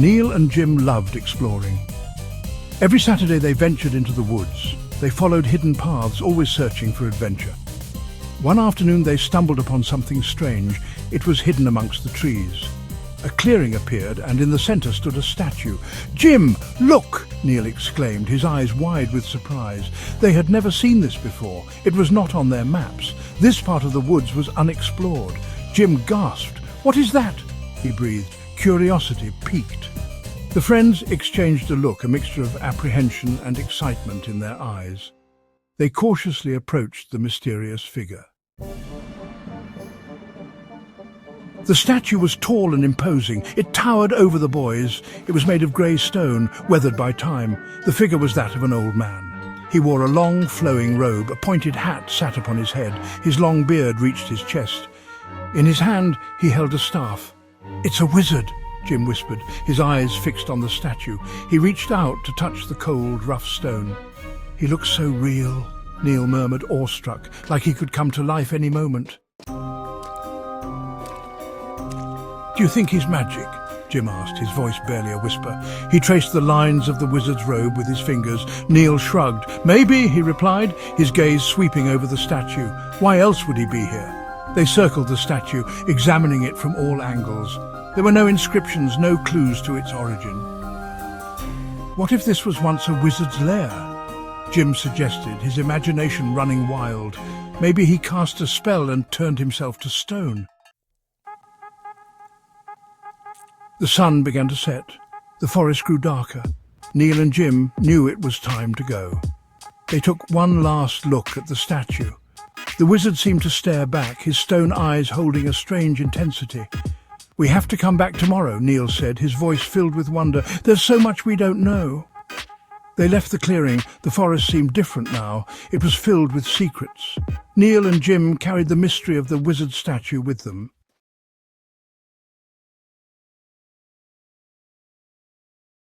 Neil and Jim loved exploring. Every Saturday they ventured into the woods. They followed hidden paths, always searching for adventure. One afternoon they stumbled upon something strange. It was hidden amongst the trees. A clearing appeared, and in the centre stood a statue. "Jim, look!" Neil exclaimed, his eyes wide with surprise. They had never seen this before. It was not on their maps. This part of the woods was unexplored. Jim gasped. "What is that?" he breathed, curiosity piqued. The friends exchanged a look, a mixture of apprehension and excitement in their eyes. They cautiously approached the mysterious figure. The statue was tall and imposing. It towered over the boys. It was made of grey stone, weathered by time. The figure was that of an old man. He wore a long, flowing robe. A pointed hat sat upon his head. His long beard reached his chest. In his hand, he held a staff. "It's a wizard," Jim whispered, his eyes fixed on the statue. He reached out to touch the cold, rough stone. "He looks so real," Neil murmured, awestruck, like he could come to life any moment. "Do you think he's magic?" Jim asked, his voice barely a whisper. He traced the lines of the wizard's robe with his fingers. Neil shrugged. "Maybe," he replied, his gaze sweeping over the statue. "Why else would he be here?" They circled the statue, examining it from all angles. There were no inscriptions, no clues to its origin. "What if this was once a wizard's lair?" Jim suggested, his imagination running wild. Maybe he cast a spell and turned himself to stone. The sun began to set. The forest grew darker. Neil and Jim knew it was time to go. They took one last look at the statue. The wizard seemed to stare back, his stone eyes holding a strange intensity. "We have to come back tomorrow," Neil said, his voice filled with wonder. "There's so much we don't know." They left the clearing. The forest seemed different now. It was filled with secrets. Neil and Jim carried the mystery of the wizard statue with them.